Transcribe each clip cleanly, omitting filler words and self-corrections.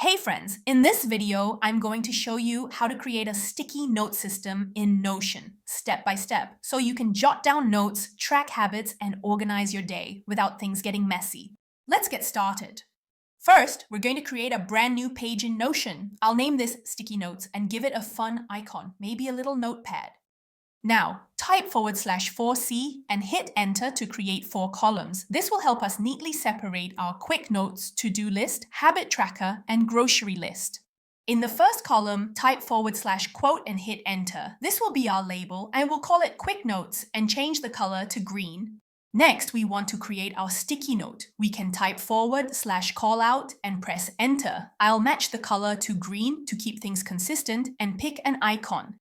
Hey friends, in this video, I'm going to show you how to create a sticky note system in Notion, step by step, so you can jot down notes, track habits, and organize your day without things getting messy. Let's get started. First, we're going to create a brand new page in Notion. I'll name this Sticky Notes and give it a fun icon, maybe a little notepad. Now, type /4C and hit enter to create 4 columns. This will help us neatly separate our quick notes, to-do list, habit tracker, and grocery list. In the first column, type /quote and hit enter. This will be our label, and we'll call it quick notes and change the color to green. Next, we want to create our sticky note. We can type /callout and press enter. I'll match the color to green to keep things consistent and pick an icon.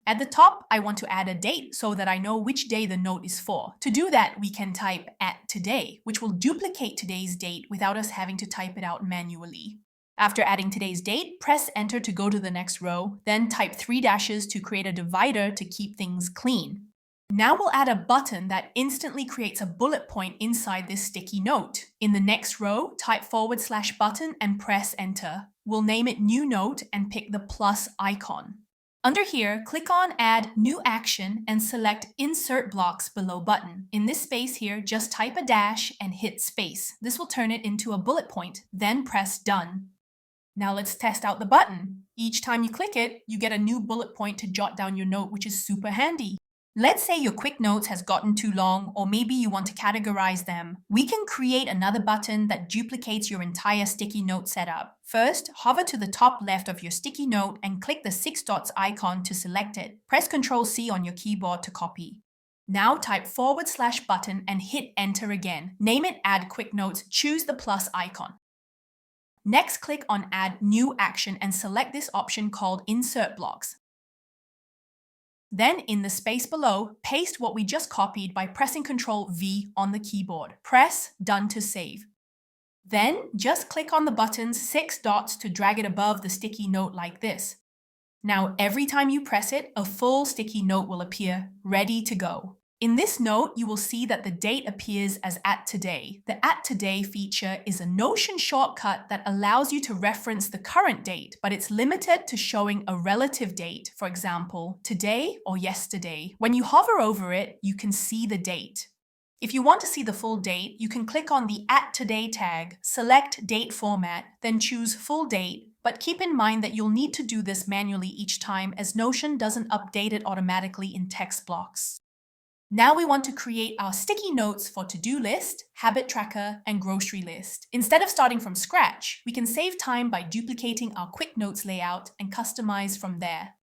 At the top, I want to add a date so that I know which day the note is for. To do that, we can type @today, which will duplicate today's date without us having to type it out manually. After adding today's date, press enter to go to the next row, then type 3 dashes to create a divider to keep things clean. Now we'll add a button that instantly creates a bullet point inside this sticky note. In the next row, type /button and press enter. We'll name it new note and pick the plus icon. Under here, click on Add New Action and select Insert Blocks below button. In this space here, just type a dash and hit space. This will turn it into a bullet point, then press Done. Now let's test out the button. Each time you click it, you get a new bullet point to jot down your note, which is super handy. Let's say your quick notes has gotten too long, or maybe you want to categorize them. We can create another button that duplicates your entire sticky note setup. First, hover to the top left of your sticky note and click the 6 dots icon to select it. Press Ctrl+C on your keyboard to copy. Now type /button and hit enter again. Name it Add Quick Notes, choose the plus icon. Next, click on Add New Action and select this option called Insert Blocks. Then, in the space below, paste what we just copied by pressing Ctrl+V on the keyboard. Press Done to save. Then, just click on the button's 6 dots to drag it above the sticky note like this. Now, every time you press it, a full sticky note will appear, ready to go. In this note, you will see that the date appears as @today. The @today feature is a Notion shortcut that allows you to reference the current date, but it's limited to showing a relative date, for example, today or yesterday. When you hover over it, you can see the date. If you want to see the full date, you can click on the @today tag, select Date Format, then choose Full Date, but keep in mind that you'll need to do this manually each time as Notion doesn't update it automatically in text blocks. Now we want to create our sticky notes for to-do list, habit tracker, and grocery list. Instead of starting from scratch, we can save time by duplicating our quick notes layout and customize from there.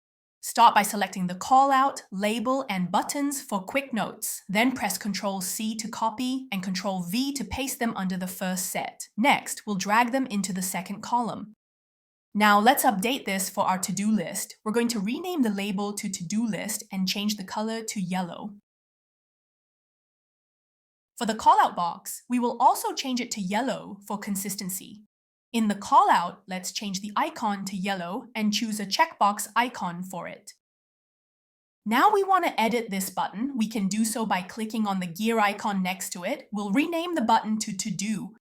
Start by selecting the callout, label, and buttons for quick notes. Then press Ctrl+C to copy and Ctrl+V to paste them under the first set. Next, we'll drag them into the second column. Now let's update this for our to-do list. We're going to rename the label to to-do list and change the color to yellow. For the callout box, we will also change it to yellow for consistency. In the callout, let's change the icon to yellow and choose a checkbox icon for it. Now we want to edit this button. We can do so by clicking on the gear icon next to it. We'll rename the button to To-Do.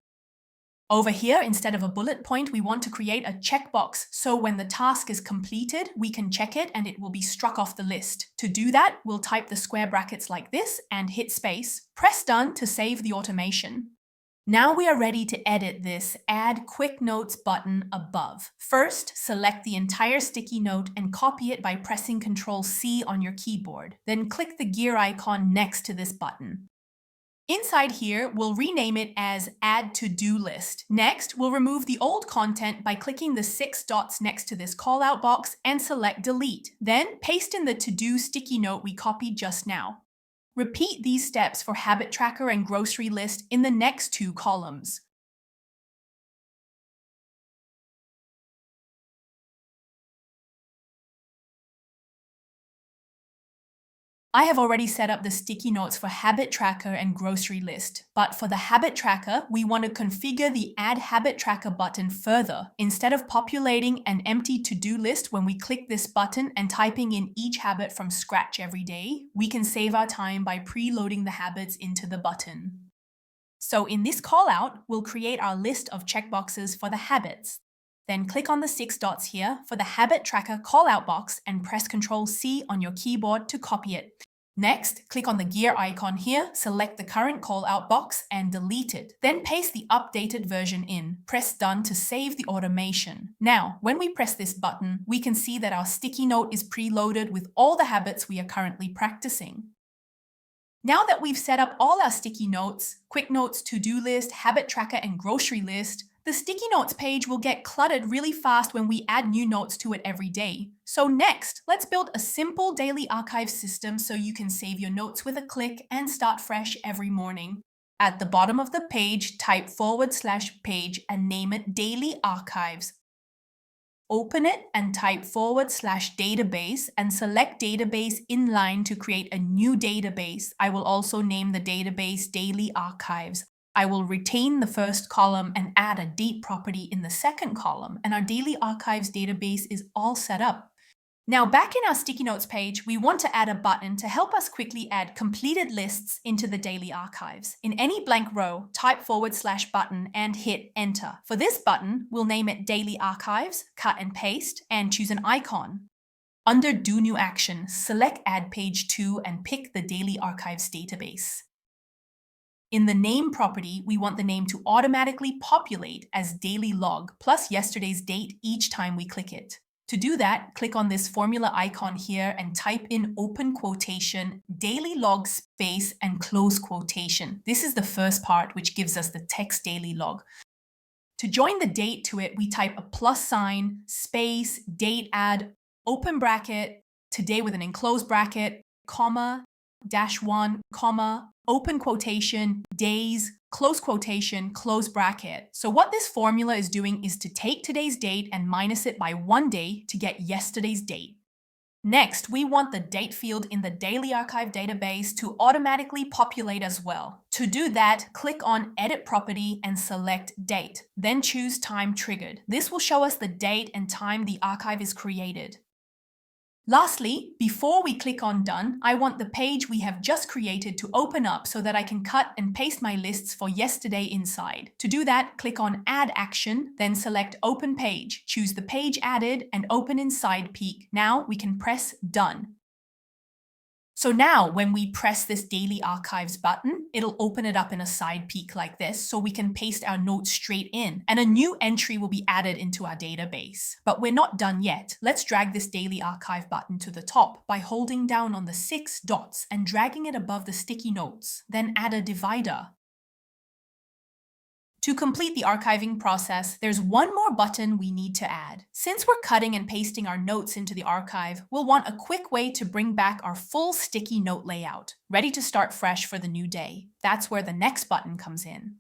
Over here, instead of a bullet point, we want to create a checkbox, so when the task is completed, we can check it and it will be struck off the list. To do that, we'll type the square brackets like this and hit space. Press Done to save the automation. Now we are ready to edit this Add Quick Notes button above. First, select the entire sticky note and copy it by pressing Ctrl+C on your keyboard. Then click the gear icon next to this button. Inside here, we'll rename it as Add To-Do List. Next, we'll remove the old content by clicking the 6 dots next to this callout box and select Delete. Then, paste in the To-Do sticky note we copied just now. Repeat these steps for habit tracker and grocery list in the next 2 columns. I have already set up the sticky notes for habit tracker and grocery list, but for the habit tracker, we want to configure the Add Habit Tracker button further. Instead of populating an empty to-do list when we click this button and typing in each habit from scratch every day, we can save our time by preloading the habits into the button. So in this callout, we'll create our list of checkboxes for the habits. Then click on the 6 dots here for the habit tracker callout box and press Ctrl+C on your keyboard to copy it. Next, click on the gear icon here, select the current callout box and delete it. Then paste the updated version in. Press Done to save the automation. Now, when we press this button, we can see that our sticky note is preloaded with all the habits we are currently practicing. Now that we've set up all our sticky notes, quick notes, to-do list, habit tracker, and grocery list, the sticky notes page will get cluttered really fast when we add new notes to it every day. So next, let's build a simple daily archive system so you can save your notes with a click and start fresh every morning. At the bottom of the page, type /page and name it Daily Archives. Open it and type /database and select database inline to create a new database. I will also name the database Daily Archives. I will retain the first column and add a date property in the second column, and our Daily Archives database is all set up. Now back in our sticky notes page, we want to add a button to help us quickly add completed lists into the Daily Archives. In any blank row, type /button and hit enter. For this button, we'll name it Daily Archives, cut and paste, and choose an icon. Under Do New Action, select Add Page To and pick the Daily Archives database. In the name property, we want the name to automatically populate as daily log plus yesterday's date each time we click it. To do that, click on this formula icon here and type in open quotation, daily log space, and close quotation. This is the first part, which gives us the text daily log. To join the date to it, we type a +, space, date add, open bracket, today with an enclosed bracket, comma, -1, comma, open quotation, days, close quotation, close bracket. So what this formula is doing is to take today's date and minus it by 1 day to get yesterday's date. Next, we want the date field in the Daily Archive database to automatically populate as well. To do that, click on Edit Property and select Date. Then choose Time Triggered. This will show us the date and time the archive is created. Lastly, before we click on Done, I want the page we have just created to open up so that I can cut and paste my lists for yesterday inside. To do that, click on Add Action, then select Open Page. Choose the page added and open in Side Peek. Now we can press Done. So now when we press this Daily Archives button, it'll open it up in a side peek like this so we can paste our notes straight in and a new entry will be added into our database. But we're not done yet. Let's drag this Daily Archive button to the top by holding down on the 6 dots and dragging it above the sticky notes. Then add a divider. To complete the archiving process, there's one more button we need to add. Since we're cutting and pasting our notes into the archive, we'll want a quick way to bring back our full sticky note layout, ready to start fresh for the new day. That's where the next button comes in.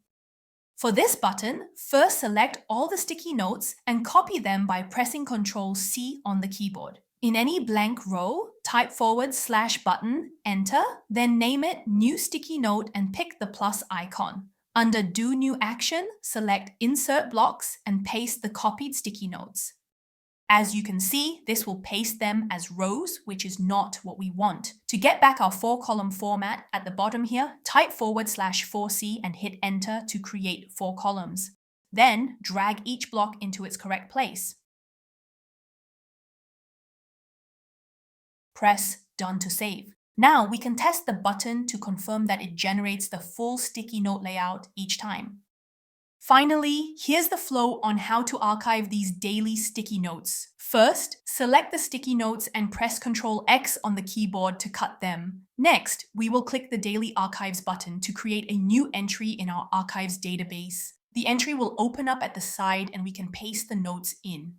For this button, first select all the sticky notes and copy them by pressing Ctrl+C on the keyboard. In any blank row, type /button, enter, then name it New Sticky Note and pick the plus icon. Under Do New Action, select Insert Blocks and paste the copied sticky notes. As you can see, this will paste them as rows, which is not what we want. To get back our 4-column format, at the bottom here, type /4C and hit Enter to create 4 columns. Then, drag each block into its correct place. Press Done to save. Now we can test the button to confirm that it generates the full sticky note layout each time. Finally, here's the flow on how to archive these daily sticky notes. First, select the sticky notes and press Ctrl+X on the keyboard to cut them. Next, we will click the Daily Archives button to create a new entry in our archives database. The entry will open up at the side and we can paste the notes in.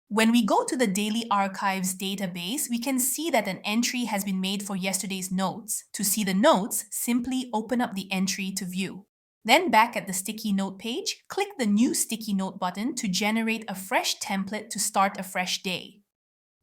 When we go to the Daily Archives database, we can see that an entry has been made for yesterday's notes. To see the notes, simply open up the entry to view. Then back at the sticky note page, click the New Sticky Note button to generate a fresh template to start a fresh day.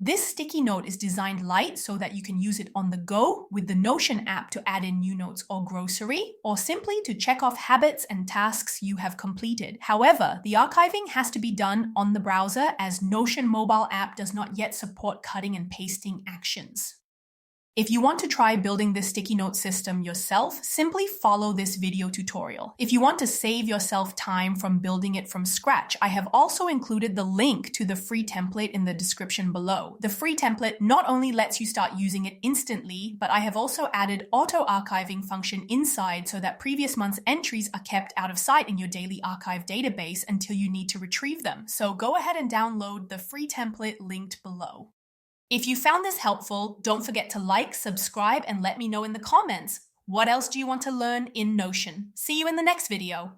This sticky note is designed light so that you can use it on the go with the Notion app to add in new notes or grocery, or simply to check off habits and tasks you have completed. However, the archiving has to be done on the browser as Notion mobile app does not yet support cutting and pasting actions. If you want to try building this sticky note system yourself, simply follow this video tutorial. If you want to save yourself time from building it from scratch, I have also included the link to the free template in the description below. The free template not only lets you start using it instantly, but I have also added auto-archiving function inside so that previous month's entries are kept out of sight in your daily archive database until you need to retrieve them. So go ahead and download the free template linked below. If you found this helpful, don't forget to like, subscribe, and let me know in the comments. What else do you want to learn in Notion? See you in the next video.